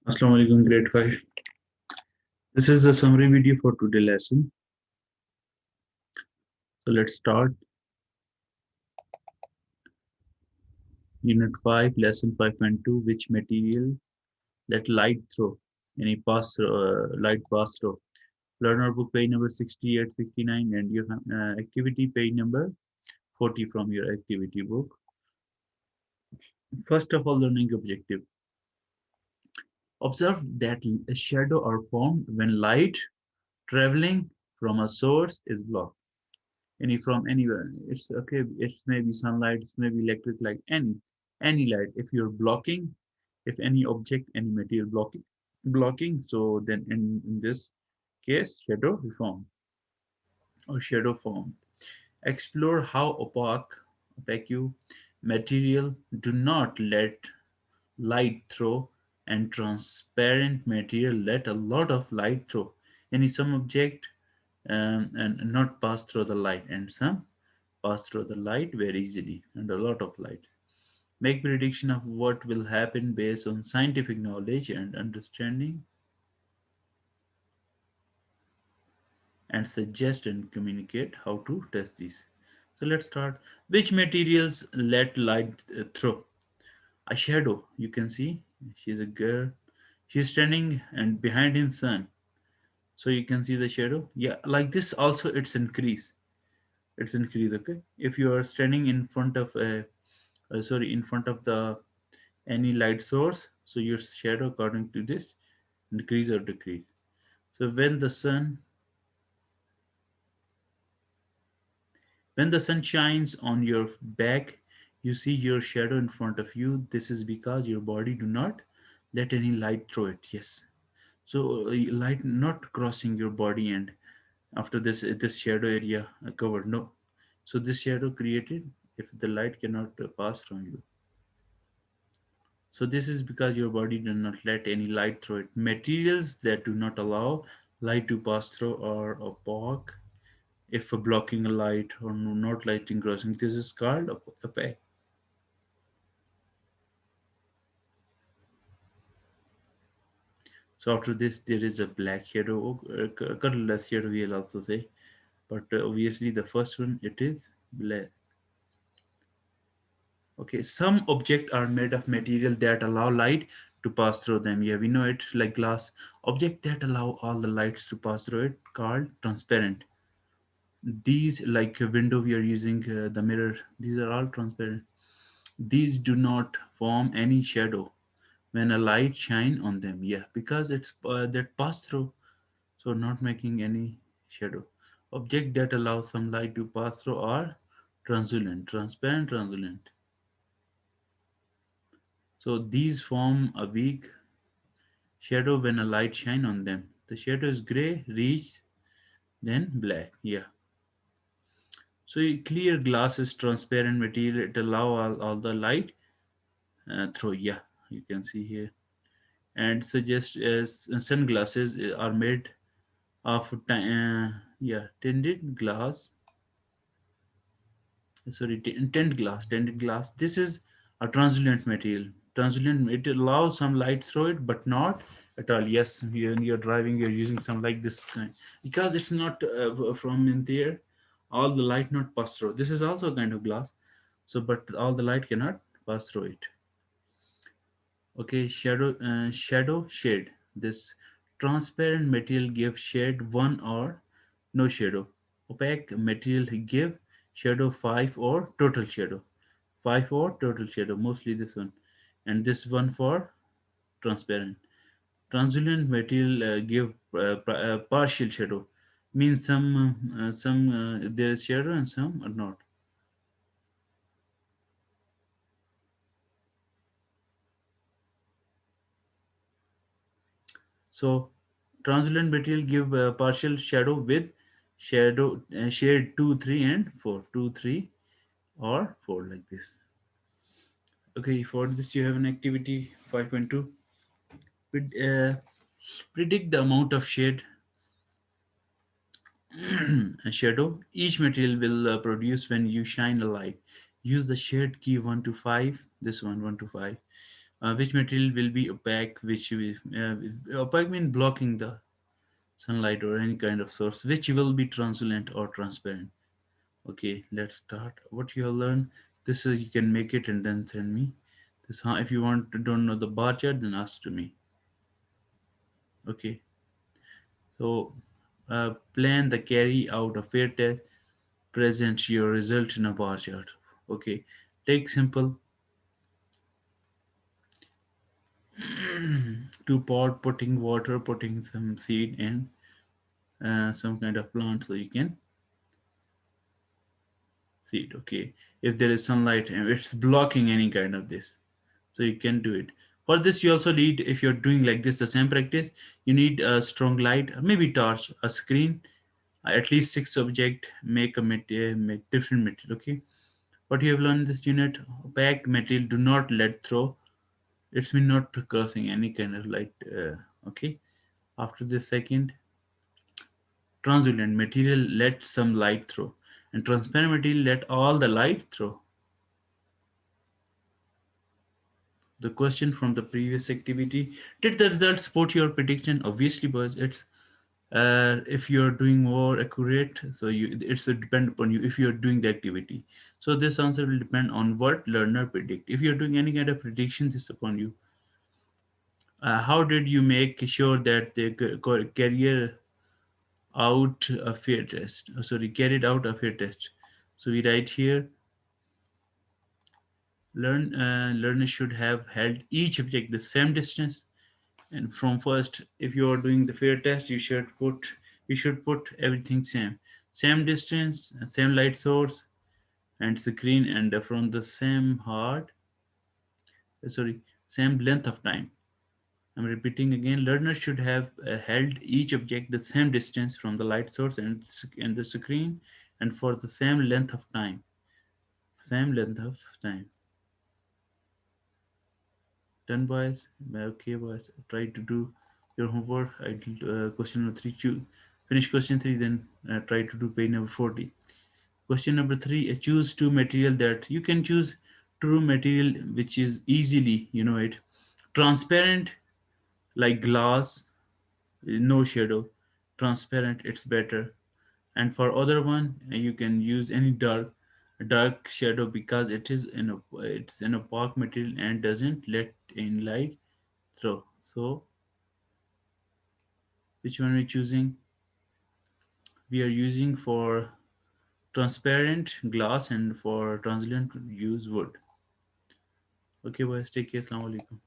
Assalamu alaikum, grade 5. This is a summary video for today lesson. So let's start. Unit 5, lesson 5.2, which materials let light through, any light pass through. Learner book page number 68, 69, and your activity page number 40 from your activity book. First of all, learning objective. Observe that a shadow are formed when light traveling from a source is blocked. Any from anywhere, it's okay, it may be sunlight, it may be electric light, any light. If you're blocking, if any object, any material blocking, so then in this case shadow form or shadow form. Explore how opaque material do not let light through, and transparent material let a lot of light through. Any some object and not pass through the light, and some pass through the light very easily, and a lot of light. Make prediction of what will happen based on scientific knowledge and understanding, and suggest and communicate how to test these. So let's start. Which materials let light through? A shadow. You can see she's a girl. She's standing and behind him sun. So you can see the shadow. Yeah, like this also it's increase. It's increase. Okay. If you are standing in front of a in front of the any light source, so your shadow according to this increase or decrease. So when the sun shines on your back, you see your shadow in front of you. This is because your body do not let any light through it. Yes. So light not crossing your body, and after this shadow area covered. No. So this shadow created if the light cannot pass from you. So this is because your body does not let any light through it. Materials that do not allow light to pass through are opaque. If blocking a light or not lighting crossing, this is called opaque. So after this, there is a black shadow, colorless shadow. We'll also say, but obviously the first one it is black. Okay, some objects are made of material that allow light to pass through them. Yeah, we know it, like glass. Object that allow all the lights to pass through it called transparent. These, like a window we are using, the mirror, these are all transparent. These do not form any shadow when a light shine on them. Yeah, because it's that pass through, so not making any shadow. Object that allow some light to pass through are translucent, transparent, translucent. So these form a weak shadow when a light shine on them. The shadow is gray, rich, then black. Yeah. So clear glass is transparent material. It allow all the light through. Yeah, you can see here. And suggest as sunglasses are made of tinted glass. Sorry, tinted glass. This is a translucent material. Translucent, it allows some light through it, but not at all. Yes, when you're driving, you're using some like this kind, because it's not from in there, all the light not pass through. This is also a kind of glass, so but all the light cannot pass through it. Okay, shadow shade. This transparent material give shade 1 or no shadow. Opaque material give shadow 5 or total shadow. 5 or total shadow, mostly this one. And this one for transparent. Translucent material give partial shadow. Means some there is shadow and some are not. So translucent material give partial shadow with shade 2, 3 and 4. 2, 3 or 4 like this. Okay, for this you have an activity 5.2. Uh, Predict the amount of shade shadow each material will produce when you shine a light. Use the shade key 1 to 5. This one 1 to 5. Which material will be opaque? Opaque mean blocking the sunlight or any kind of source. Which will be translucent or transparent? Okay, let's start. What you have learned. This is you can make it and then send me. This if you want to don't know the bar chart, then ask to me. Okay, so plan the carry out a fair test. Present your result in a bar chart. Okay, take simple to pot, putting water, putting some seed in some kind of plant so you can see it. Okay, if there is sunlight and it's blocking any kind of this, so you can do it. For this you also need, if you're doing like this the same practice, you need a strong light, maybe torch, a screen, at least six object, make a material, make different material. Okay, what you have learned in this unit: opaque material do not let through, it's mean not crossing any kind of light. Okay, after the second, translucent material let some light through, and transparent material let all the light through. The question from the previous activity: did the result support your prediction? Obviously, boys, it's if you're doing more accurate, so you it's a depend upon you if you're doing the activity. So this answer will depend on what learner predict. If you're doing any kind of prediction, this upon you. How did you make sure that the carrier out a fair test? Sorry, carried out a fair test. So we write here: learner should have held each object the same distance. And from first, if you are doing the fair test, you should put everything same distance, same light source and screen, and from the same sorry, same length of time. I'm repeating again: learner should have held each object the same distance from the light source and the screen, and for the same length of time. Done, boys? Okay, boys. Try to do your homework. I did question number three. Finish question three, then try to do page number 40. Question number three: choose two material that you can choose. True material which is easily, it, transparent like glass, no shadow. Transparent, it's better. And for other one, you can use any dark shadow because it's an opaque material and doesn't let in light through. So which one we're choosing? We are using for transparent glass, and for translucent use wood. Okay, boys, take care. Assalamu alaikum.